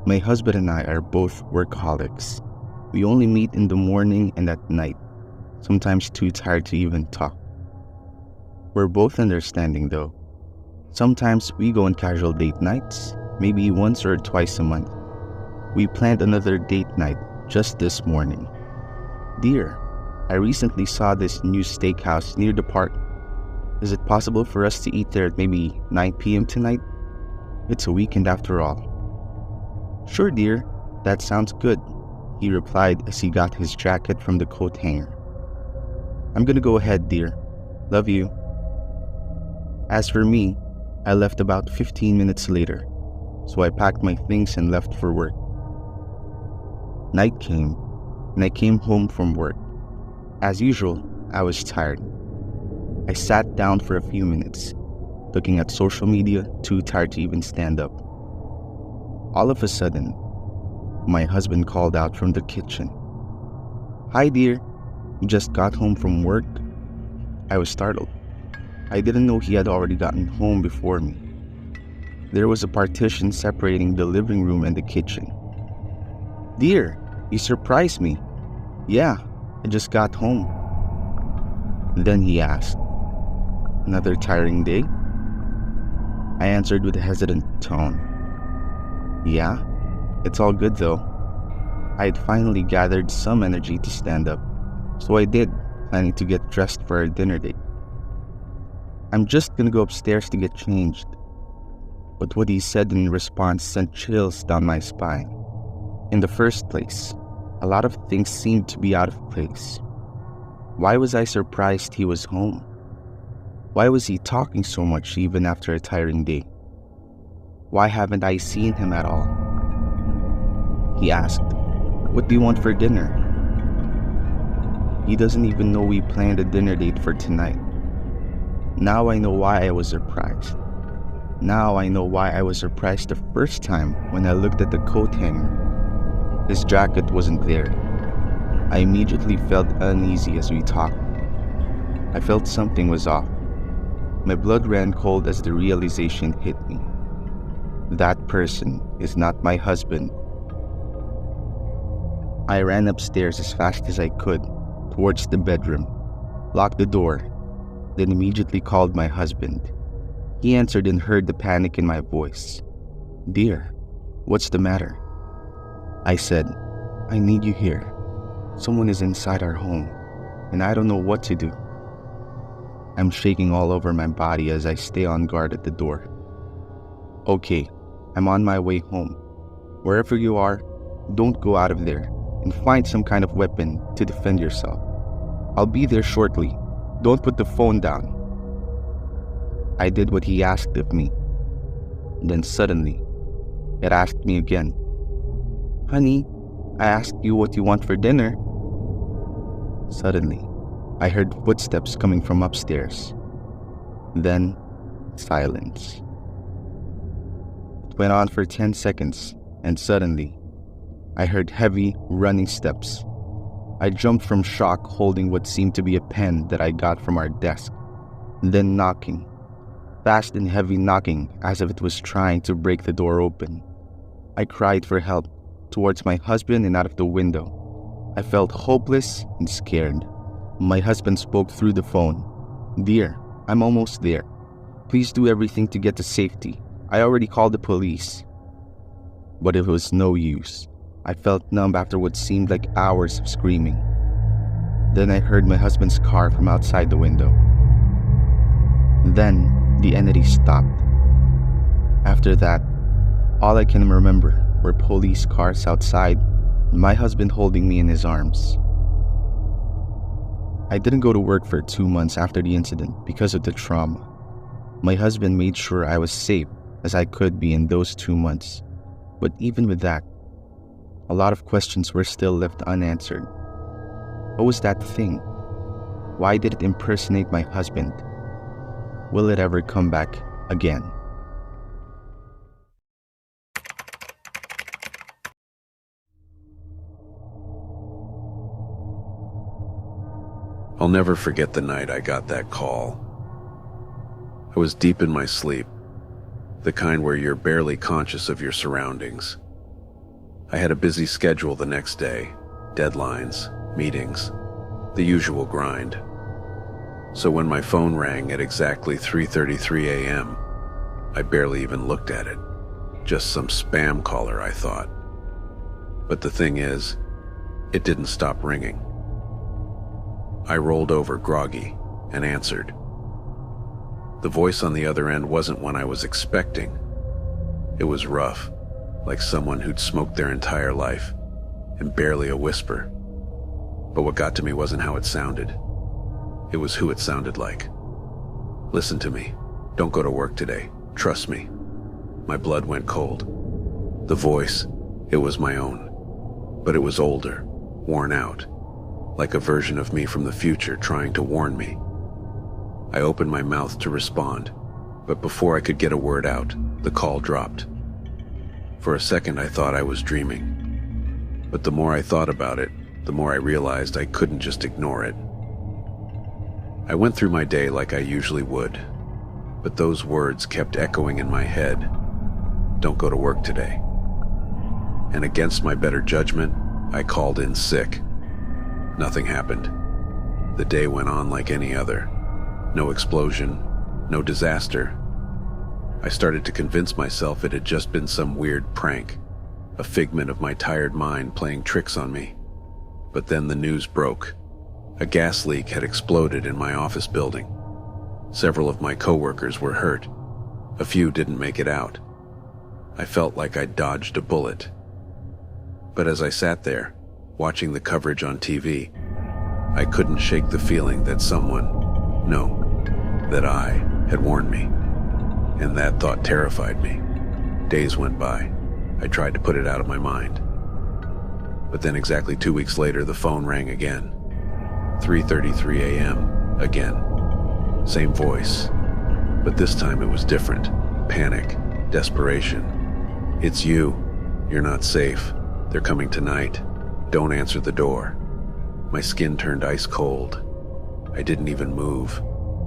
My husband and I are both workaholics. We only meet in the morning and at night, sometimes too tired to even talk. We're both understanding though. Sometimes we go on casual date nights, maybe once or twice a month. We planned another date night just this morning. Dear, I recently saw this new steakhouse near the park. Is it possible for us to eat there at maybe 9 p.m. tonight? It's a weekend after all. Sure, dear, that sounds good, he replied as he got his jacket from the coat hanger. I'm gonna go ahead, dear. Love you. As for me, I left about 15 minutes later, so I packed my things and left for work. Night came, and I came home from work. As usual, I was tired. I sat down for a few minutes, looking at social media, too tired to even stand up. All of a sudden, my husband called out from the kitchen. Hi dear, you just got home from work? I was startled. I didn't know he had already gotten home before me. There was a partition separating the living room and the kitchen. Dear, you surprised me. Yeah, I just got home. Then he asked, another tiring day? I answered with a hesitant tone. Yeah, it's all good though. I had finally gathered some energy to stand up, so I did, planning to get dressed for our dinner date. I'm just gonna go upstairs to get changed. But what he said in response sent chills down my spine. In the first place, a lot of things seemed to be out of place. Why was I surprised he was home? Why was he talking so much even after a tiring day? Why haven't I seen him at all? He asked, what do you want for dinner? He doesn't even know we planned a dinner date for tonight. Now I know why I was surprised. Now I know why I was surprised the first time when I looked at the coat hanger. His jacket wasn't there. I immediately felt uneasy as we talked. I felt something was off. My blood ran cold as the realization hit me. That person is not my husband. I ran upstairs as fast as I could, towards the bedroom, locked the door, then immediately called my husband. He answered and heard the panic in my voice. Dear, what's the matter? I said, I need you here. Someone is inside our home, and I don't know what to do. I'm shaking all over my body as I stay on guard at the door. Okay, I'm on my way home. Wherever you are, don't go out of there and find some kind of weapon to defend yourself. I'll be there shortly. Don't put the phone down. I did what he asked of me. Then suddenly, it asked me again. Honey, I asked you what you want for dinner. Suddenly, I heard footsteps coming from upstairs. Then, silence. It went on for 10 seconds, and suddenly, I heard heavy, running steps. I jumped from shock, holding what seemed to be a pen that I got from our desk. Then knocking. Fast and heavy knocking, as if it was trying to break the door open. I cried for help, towards my husband and out of the window. I felt hopeless and scared. My husband spoke through the phone. Dear, I'm almost there. Please do everything to get to safety. I already called the police. But it was no use. I felt numb after what seemed like hours of screaming. Then I heard my husband's car from outside the window. Then the entity stopped. After that, all I can remember were police cars outside and my husband holding me in his arms. I didn't go to work for 2 months after the incident because of the trauma. My husband made sure I was safe as I could be in those 2 months. But even with that, a lot of questions were still left unanswered. What was that thing? Why did it impersonate my husband? Will it ever come back again? I'll never forget the night I got that call. I was deep in my sleep, the kind where you're barely conscious of your surroundings. I had a busy schedule the next day, deadlines, meetings, the usual grind. So when my phone rang at exactly 3:33 a.m., I barely even looked at it. Just some spam caller, I thought. But the thing is, it didn't stop ringing. I rolled over groggy and answered. The voice on the other end wasn't one I was expecting. It was rough, like someone who'd smoked their entire life, and barely a whisper. But what got to me wasn't how it sounded. It was who it sounded like. Listen to me. Don't go to work today. Trust me. My blood went cold. The voice, it was my own. But it was older, worn out, like a version of me from the future trying to warn me. I opened my mouth to respond, but before I could get a word out, the call dropped. For a second, I thought I was dreaming. But the more I thought about it, the more I realized I couldn't just ignore it. I went through my day like I usually would, but those words kept echoing in my head. Don't go to work today. And against my better judgment, I called in sick. Nothing happened. The day went on like any other. No explosion, no disaster. I started to convince myself it had just been some weird prank, a figment of my tired mind playing tricks on me. But then the news broke. A gas leak had exploded in my office building. Several of my coworkers were hurt. A few didn't make it out. I felt like I'd dodged a bullet. But as I sat there, watching the coverage on TV, I couldn't shake the feeling that that I had warned me. And that thought terrified me. Days went by. I tried to put it out of my mind. But then exactly 2 weeks later, the phone rang again. 3:33 a.m. again. Same voice. But this time it was different. Panic. Desperation. It's you. You're not safe. They're coming tonight. Don't answer the door. My skin turned ice cold. I didn't even move.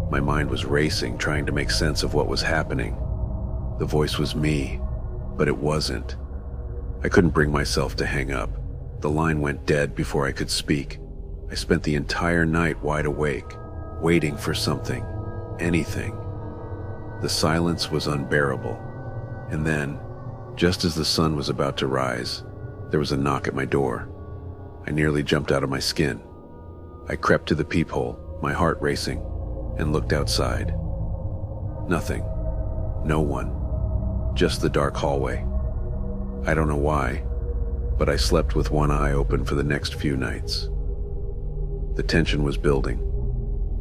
My mind was racing, trying to make sense of what was happening. The voice was me, but it wasn't. I couldn't bring myself to hang up. The line went dead before I could speak. I spent the entire night wide awake, waiting for something, anything. The silence was unbearable. And then, just as the sun was about to rise, there was a knock at my door. I nearly jumped out of my skin. I crept to the peephole, my heart racing, and looked outside. Nothing. No one. Just the dark hallway. I don't know why, but I slept with one eye open for the next few nights. The tension was building,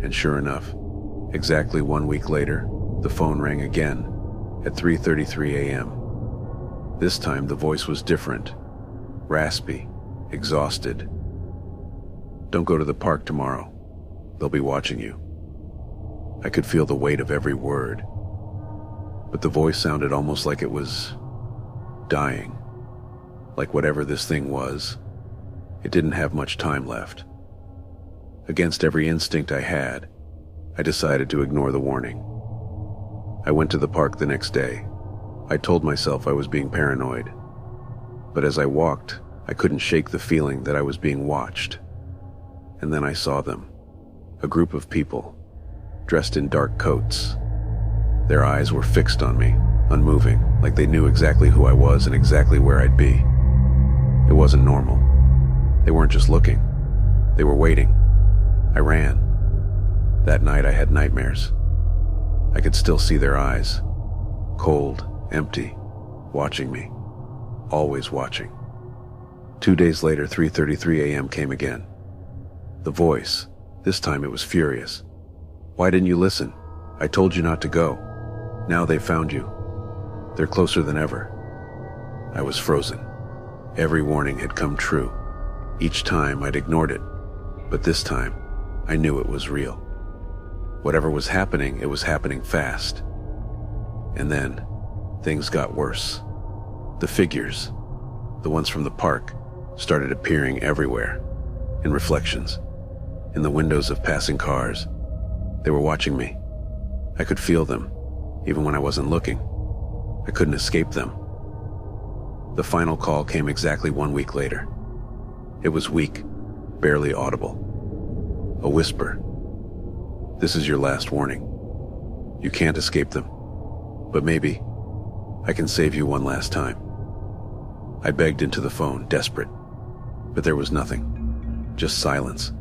and sure enough, exactly 1 week later, the phone rang again at 3:33 a.m. This time the voice was different, raspy, exhausted. Don't go to the park tomorrow. They'll be watching you. I could feel the weight of every word, but the voice sounded almost like it was dying. Like whatever this thing was, it didn't have much time left. Against every instinct I had, I decided to ignore the warning. I went to the park the next day. I told myself I was being paranoid. But as I walked, I couldn't shake the feeling that I was being watched. And then I saw them. A group of people, dressed in dark coats. Their eyes were fixed on me, unmoving, like they knew exactly who I was and exactly where I'd be. It wasn't normal. They weren't just looking. They were waiting. I ran. That night I had nightmares. I could still see their eyes. Cold, empty, watching me. Always watching. 2 days later, 3:33 a.m. came again. The voice. This time it was furious. Why didn't you listen? I told you not to go. Now they've found you. They're closer than ever. I was frozen. Every warning had come true. Each time I'd ignored it. But this time, I knew it was real. Whatever was happening, it was happening fast. And then, things got worse. The figures, the ones from the park, started appearing everywhere. In reflections. In the windows of passing cars. They were watching me. I could feel them, even when I wasn't looking. I couldn't escape them. The final call came exactly 1 week later. It was weak, barely audible. A whisper. "This is your last warning. You can't escape them. But maybe I can save you one last time." I begged into the phone, desperate. But there was nothing. Just silence.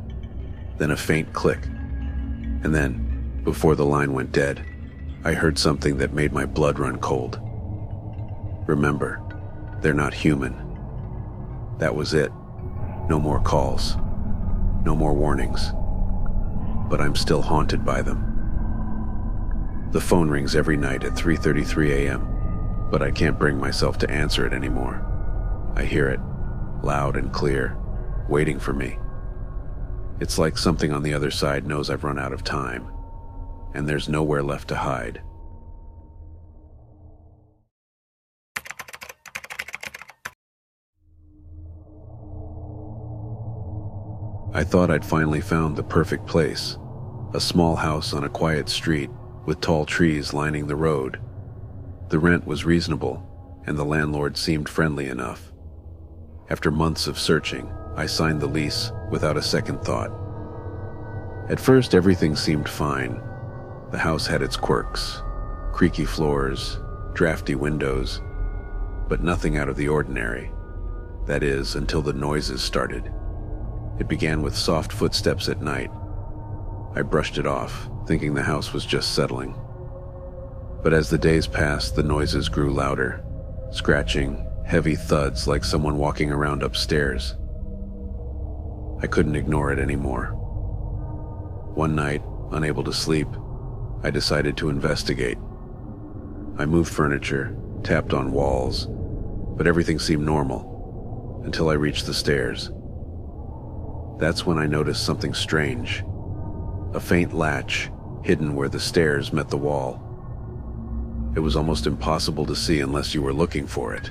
Then a faint click. And then, before the line went dead, I heard something that made my blood run cold. "Remember, they're not human." That was it. No more calls. No more warnings. But I'm still haunted by them. The phone rings every night at 3:33 a.m., but I can't bring myself to answer it anymore. I hear it, loud and clear, waiting for me. It's like something on the other side knows I've run out of time, and there's nowhere left to hide. I thought I'd finally found the perfect place, a small house on a quiet street with tall trees lining the road. The rent was reasonable, and the landlord seemed friendly enough. After months of searching, I signed the lease without a second thought. At first, everything seemed fine. The house had its quirks, creaky floors, drafty windows, but nothing out of the ordinary. That is, until the noises started. It began with soft footsteps at night. I brushed it off, thinking the house was just settling. But as the days passed, the noises grew louder, scratching, heavy thuds like someone walking around upstairs. I couldn't ignore it anymore. One night, unable to sleep, I decided to investigate. I moved furniture, tapped on walls, but everything seemed normal, until I reached the stairs. That's when I noticed something strange. A faint latch, hidden where the stairs met the wall. It was almost impossible to see unless you were looking for it.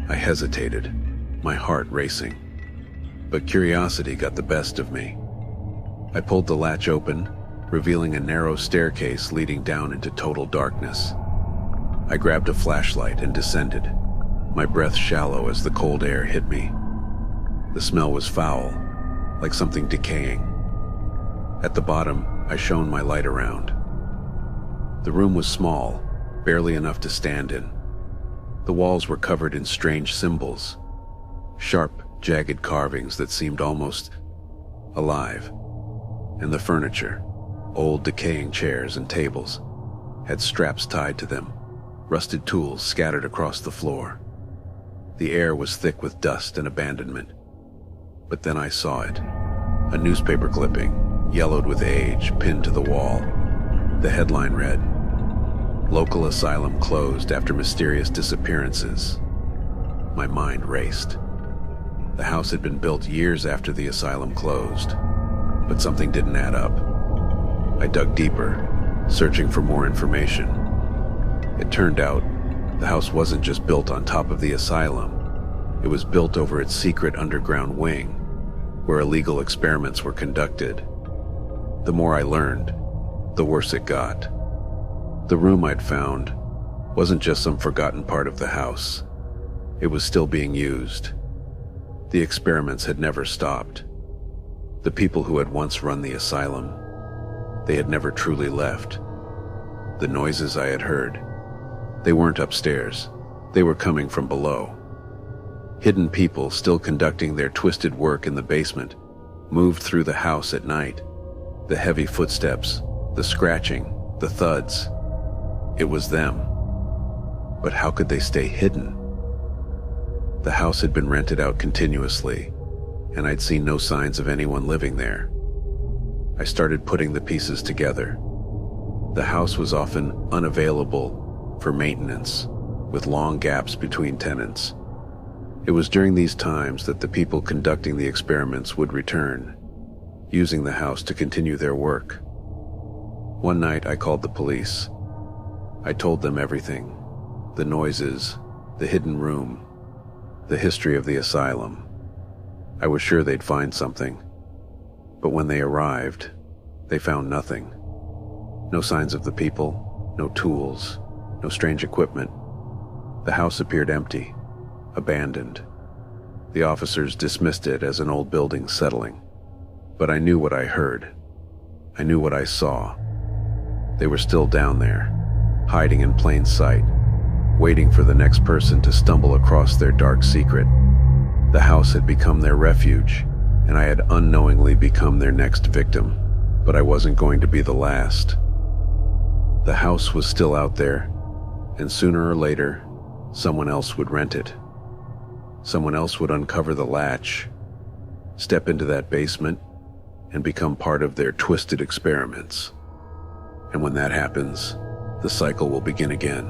I hesitated, my heart racing. But curiosity got the best of me. I pulled the latch open, revealing a narrow staircase leading down into total darkness. I grabbed a flashlight and descended, my breath shallow as the cold air hit me. The smell was foul, like something decaying. At the bottom, I shone my light around. The room was small, barely enough to stand in. The walls were covered in strange symbols, sharp, jagged carvings that seemed almost alive. And the furniture, old decaying chairs and tables, had straps tied to them, rusted tools scattered across the floor. The air was thick with dust and abandonment. But then I saw it. A newspaper clipping, yellowed with age, pinned to the wall. The headline read, "Local asylum closed after mysterious disappearances." My mind raced. The house had been built years after the asylum closed, but something didn't add up. I dug deeper, searching for more information. It turned out, the house wasn't just built on top of the asylum. It was built over its secret underground wing, where illegal experiments were conducted. The more I learned, the worse it got. The room I'd found wasn't just some forgotten part of the house. It was still being used. The experiments had never stopped. The people who had once run the asylum, they had never truly left. The noises I had heard, they weren't upstairs. They were coming from below. Hidden people still conducting their twisted work in the basement moved through the house at night. The heavy footsteps, the scratching, the thuds. It was them. But how could they stay hidden? The house had been rented out continuously, and I'd seen no signs of anyone living there. I started putting the pieces together. The house was often unavailable for maintenance, with long gaps between tenants. It was during these times that the people conducting the experiments would return, using the house to continue their work. One night I called the police. I told them everything: the noises, the hidden room, the history of the asylum. I was sure they'd find something. But when they arrived, they found nothing. No signs of the people, no tools, no strange equipment. The house appeared empty, abandoned. The officers dismissed it as an old building settling. But I knew what I heard. I knew what I saw. They were still down there, hiding in plain sight, waiting for the next person to stumble across their dark secret. The house had become their refuge, and I had unknowingly become their next victim. But I wasn't going to be the last. The house was still out there, and sooner or later, someone else would rent it. Someone else would uncover the latch, step into that basement, and become part of their twisted experiments. And when that happens, the cycle will begin again.